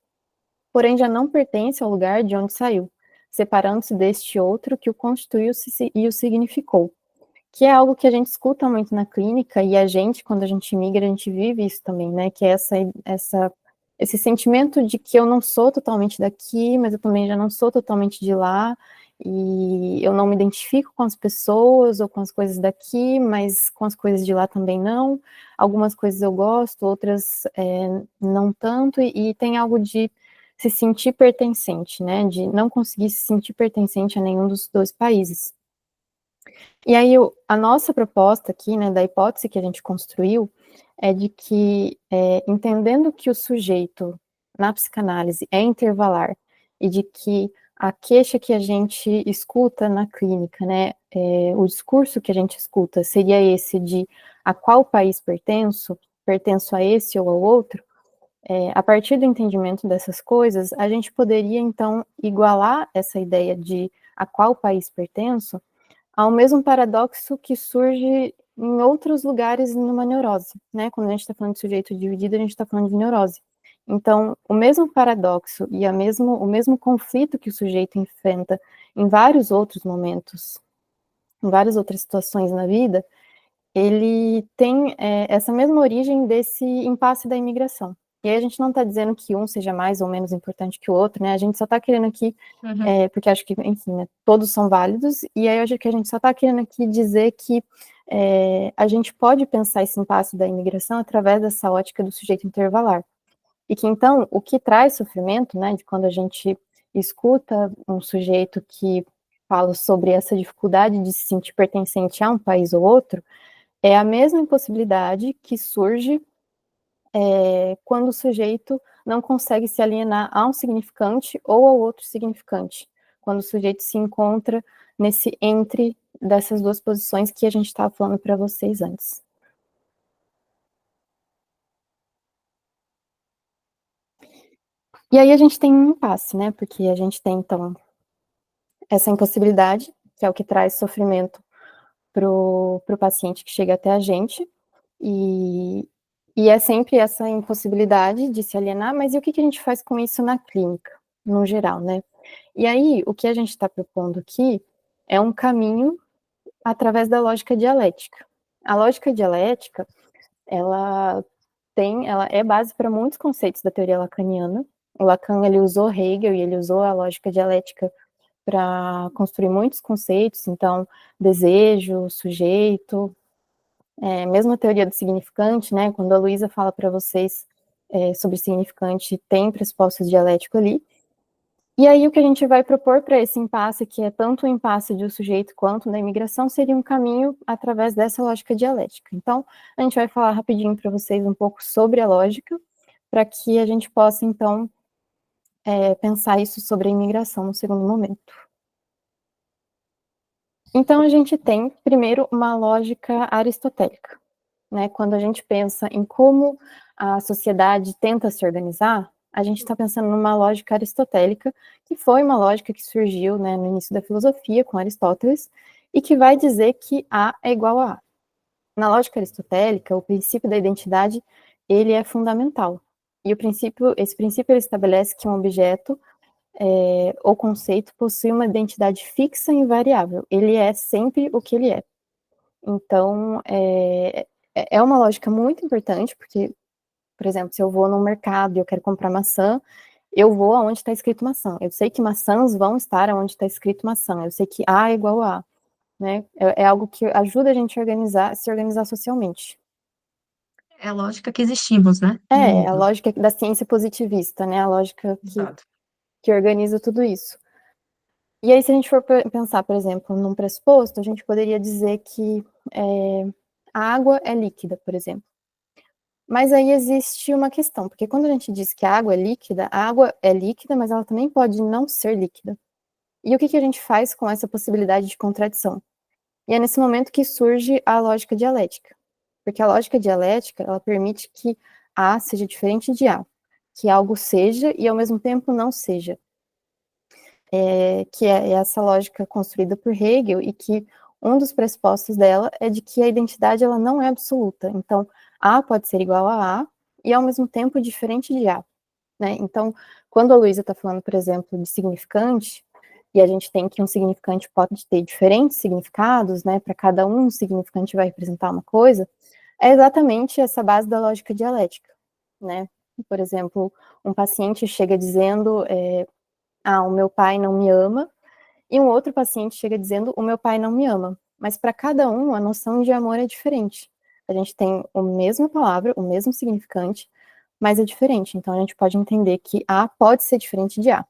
porém já não pertence ao lugar de onde saiu, separando-se deste outro que o constituiu e o significou, que é algo que a gente escuta muito na clínica, e a gente, quando a gente migra, a gente vive isso também, né, que é esse sentimento de que eu não sou totalmente daqui, mas eu também já não sou totalmente de lá, e eu não me identifico com as pessoas ou com as coisas daqui, mas com as coisas de lá também não. Algumas coisas eu gosto, outras não tanto, e tem algo de se sentir pertencente, né, de não conseguir se sentir pertencente a nenhum dos dois países. E aí, a nossa proposta aqui, né, da hipótese que a gente construiu, é de que, entendendo que o sujeito, na psicanálise, é intervalar, e de que a queixa que a gente escuta na clínica, né, o discurso que a gente escuta seria esse de a qual país pertenço, pertenço a esse ou ao outro, A partir do entendimento dessas coisas, a gente poderia, então, igualar essa ideia de a qual país pertenço ao mesmo paradoxo que surge em outros lugares numa neurose, né? Quando a gente está falando de sujeito dividido, a gente está falando de neurose. Então, o mesmo paradoxo e o mesmo conflito que o sujeito enfrenta em vários outros momentos, em várias outras situações na vida, ele tem essa mesma origem desse impasse da imigração. E aí a gente não está dizendo que um seja mais ou menos importante que o outro, né? A gente só está querendo aqui, Uhum. porque acho que, enfim, né, todos são válidos, e aí eu acho que a gente só está querendo aqui dizer que a gente pode pensar esse impasse da imigração através dessa ótica do sujeito intervalar. E que, então, o que traz sofrimento, né, de quando a gente escuta um sujeito que fala sobre essa dificuldade de se sentir pertencente a um país ou outro, é a mesma impossibilidade que surge quando o sujeito não consegue se alienar a um significante ou ao outro significante, quando o sujeito se encontra nesse entre dessas duas posições que a gente estava falando para vocês antes. E aí a gente tem um impasse, né? Porque a gente tem, então, essa impossibilidade, que é o que traz sofrimento para o paciente que chega até a gente, e, e é sempre essa impossibilidade de se alienar, mas e o que a gente faz com isso na clínica, no geral, né? E aí, o que a gente está propondo aqui é um caminho através da lógica dialética. A lógica dialética, ela é base para muitos conceitos da teoria lacaniana. O Lacan, ele usou Hegel e ele usou a lógica dialética para construir muitos conceitos, então, desejo, sujeito, mesmo a teoria do significante, né, quando a Luísa fala para vocês sobre significante, tem pressupostos dialéticos ali, e aí o que a gente vai propor para esse impasse, que é tanto o impasse do sujeito quanto da imigração, seria um caminho através dessa lógica dialética. Então, a gente vai falar rapidinho para vocês um pouco sobre a lógica, para que a gente possa, então, pensar isso sobre a imigração no segundo momento. Então, a gente tem, primeiro, uma lógica aristotélica, né? Quando a gente pensa em como a sociedade tenta se organizar, a gente está pensando numa lógica aristotélica, que foi uma lógica que surgiu, né, no início da filosofia, com Aristóteles, e que vai dizer que A é igual a A. Na lógica aristotélica, o princípio da identidade, ele é fundamental. E esse princípio ele estabelece que um objeto ou conceito possui uma identidade fixa e invariável. Ele é sempre o que ele é. Então, é uma lógica muito importante, porque, por exemplo, se eu vou no mercado e eu quero comprar maçã, eu vou aonde está escrito maçã. Eu sei que maçãs vão estar aonde está escrito maçã. Eu sei que A é igual a A, né? É algo que ajuda a gente a se organizar socialmente. É a lógica que existimos, né, no A mundo. lógica da ciência positivista, né? A lógica Exato. que organiza tudo isso. E aí, se a gente for pensar, por exemplo, num pressuposto, a gente poderia dizer que a água é líquida, por exemplo. Mas aí existe uma questão, porque quando a gente diz que a água é líquida, mas ela também pode não ser líquida. E o que a gente faz com essa possibilidade de contradição? E é nesse momento que surge a lógica dialética. Porque a lógica dialética, ela permite que A seja diferente de A, que algo seja e ao mesmo tempo não seja. Que é essa lógica construída por Hegel e que um dos pressupostos dela é de que a identidade ela não é absoluta. Então, A pode ser igual a A e ao mesmo tempo diferente de A. Né? Então, quando a Luísa está falando, por exemplo, de significante, e a gente tem que um significante pode ter diferentes significados, né? Para cada um significante vai representar uma coisa, é exatamente essa base da lógica dialética, né? Por exemplo, um paciente chega dizendo o meu pai não me ama, e um outro paciente chega dizendo, o meu pai não me ama. Mas para cada um, a noção de amor é diferente. A gente tem a mesma palavra, o mesmo significante, mas é diferente. Então a gente pode entender que A pode ser diferente de A.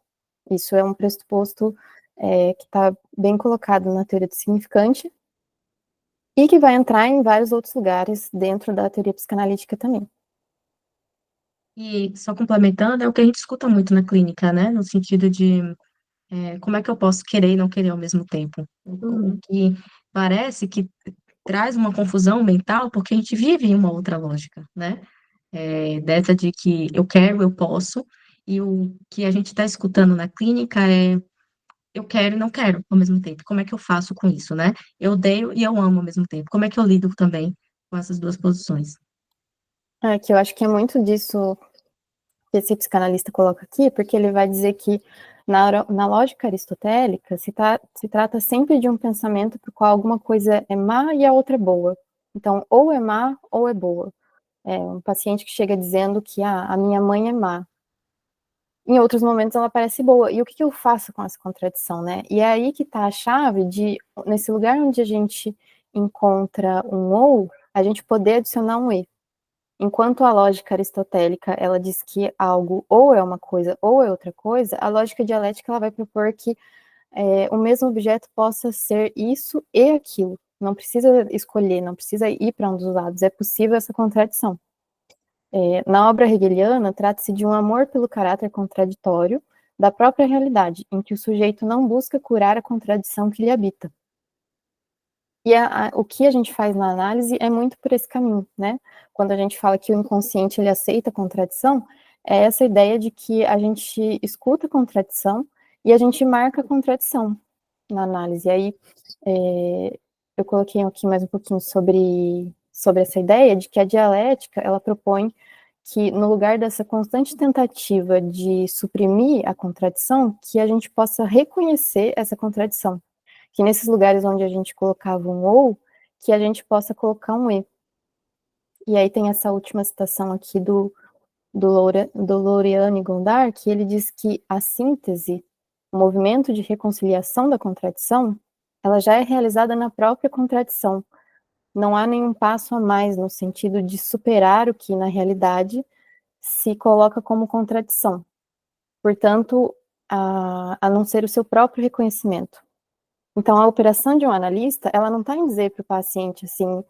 Isso é um pressuposto que está bem colocado na teoria do significante e que vai entrar em vários outros lugares dentro da teoria psicanalítica também. E só complementando, é o que a gente escuta muito na clínica, né, no sentido de como é que eu posso querer e não querer ao mesmo tempo? O Uhum. que parece que traz uma confusão mental, porque a gente vive em uma outra lógica, né? dessa de que eu quero, eu posso, e o que a gente está escutando na clínica é eu quero e não quero ao mesmo tempo. Como é que eu faço com isso, né? Eu odeio e eu amo ao mesmo tempo. Como é que eu lido também com essas duas posições? É que eu acho que é muito disso que esse psicanalista coloca aqui, porque ele vai dizer que na lógica aristotélica se trata sempre de um pensamento por qual alguma coisa é má e a outra é boa. Então, ou é má ou é boa. É um paciente que chega dizendo que a minha mãe é má. Em outros momentos ela parece boa. E o que eu faço com essa contradição, né? E é aí que está a chave de, nesse lugar onde a gente encontra um ou, a gente poder adicionar um e. Enquanto a lógica aristotélica, ela diz que algo ou é uma coisa ou é outra coisa, a lógica dialética ela vai propor que o mesmo objeto possa ser isso e aquilo. Não precisa escolher, não precisa ir para um dos lados, é possível essa contradição. Na obra hegeliana, trata-se de um amor pelo caráter contraditório da própria realidade, em que o sujeito não busca curar a contradição que lhe habita. E o que a gente faz na análise é muito por esse caminho, né? Quando a gente fala que o inconsciente ele aceita a contradição, é essa ideia de que a gente escuta a contradição e a gente marca a contradição na análise. E aí eu coloquei aqui mais um pouquinho sobre essa ideia de que a dialética ela propõe que no lugar dessa constante tentativa de suprimir a contradição, que a gente possa reconhecer essa contradição, que nesses lugares onde a gente colocava um ou, que a gente possa colocar um e. E aí tem essa última citação aqui do Laureano Gondar, que ele diz que a síntese, o movimento de reconciliação da contradição, ela já é realizada na própria contradição. Não há nenhum passo a mais no sentido de superar o que, na realidade, se coloca como contradição. Portanto, a não ser o seu próprio reconhecimento. Então, a operação de um analista, ela não está em dizer para o paciente assim,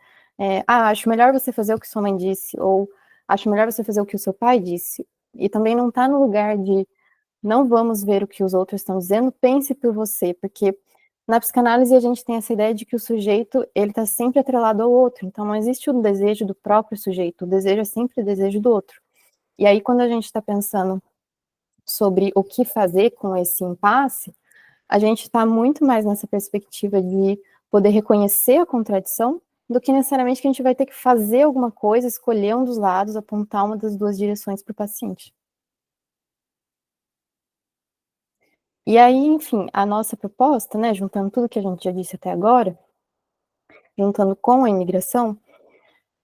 acho melhor você fazer o que sua mãe disse, ou acho melhor você fazer o que o seu pai disse. E também não está no lugar de não vamos ver o que os outros estão dizendo, pense por você, porque na psicanálise a gente tem essa ideia de que o sujeito, ele está sempre atrelado ao outro, então não existe o desejo do próprio sujeito, o desejo é sempre o desejo do outro. E aí, quando a gente está pensando sobre o que fazer com esse impasse, a gente está muito mais nessa perspectiva de poder reconhecer a contradição do que necessariamente que a gente vai ter que fazer alguma coisa, escolher um dos lados, apontar uma das duas direções para o paciente. E aí, enfim, a nossa proposta, né, juntando tudo que a gente já disse até agora, juntando com a imigração,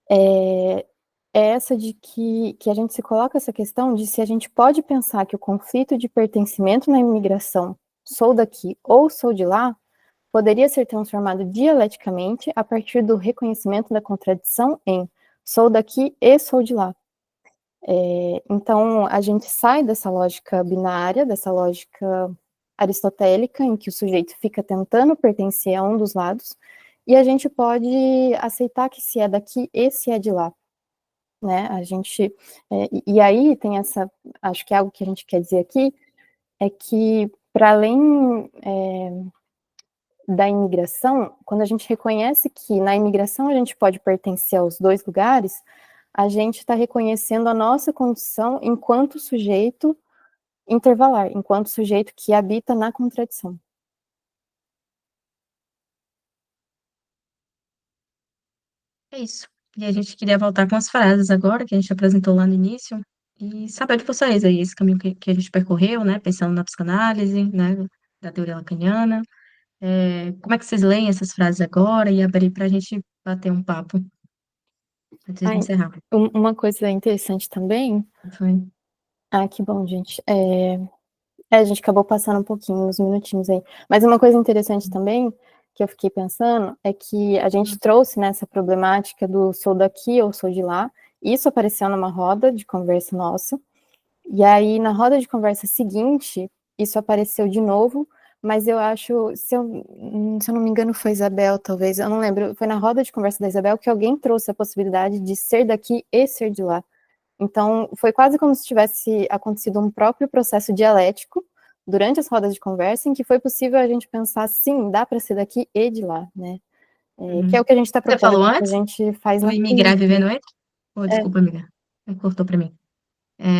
é essa de que a gente se coloca essa questão de se a gente pode pensar que o conflito de pertencimento na imigração, sou daqui ou sou de lá, poderia ser transformado dialeticamente a partir do reconhecimento da contradição em sou daqui e sou de lá. Então, a gente sai dessa lógica binária, dessa lógica aristotélica, em que o sujeito fica tentando pertencer a um dos lados, e a gente pode aceitar que se é daqui e se é de lá. Né? A gente, e aí tem essa, acho que é algo que a gente quer dizer aqui, é que para além da imigração, quando a gente reconhece que na imigração a gente pode pertencer aos dois lugares, a gente está reconhecendo a nossa condição enquanto sujeito intervalar, enquanto sujeito que habita na contradição. É isso. E a gente queria voltar com as frases agora, que a gente apresentou lá no início, e saber de vocês aí, esse caminho que a gente percorreu, né, pensando na psicanálise, né, da teoria lacaniana. Como é que vocês leem essas frases agora e abrir para a gente bater um papo antes de Ah, encerrar? uma coisa interessante também, Foi. que bom, gente, a gente acabou passando um pouquinho, uns minutinhos aí. Mas uma coisa interessante também, que eu fiquei pensando, é que a gente trouxe nessa problemática do sou daqui ou sou de lá. Isso apareceu numa roda de conversa nossa. E aí, na roda de conversa seguinte, isso apareceu de novo, mas eu acho, se eu não me engano, foi Isabel, talvez, eu não lembro. Foi na roda de conversa da Isabel que alguém trouxe a possibilidade de ser daqui e ser de lá. Então, foi quase como se tivesse acontecido um próprio processo dialético durante as rodas de conversa, em que foi possível a gente pensar, sim, dá para ser daqui e de lá, né? Que é o Uhum. que a gente está Você propondo falou aqui, que a antes gente faz do na imigrar clínica. vivendo entre? Oh, É, desculpa, amiga. Cortou para mim.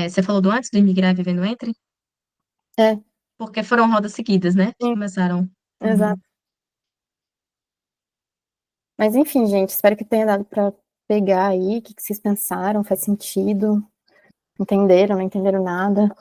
Você falou do antes do imigrar e viver no entre? É, Porque foram rodas seguidas, né? Que sim, começaram. exato. Uhum. Mas enfim, gente, espero que tenha dado para pegar aí o que vocês pensaram, faz sentido, entenderam, não entenderam nada.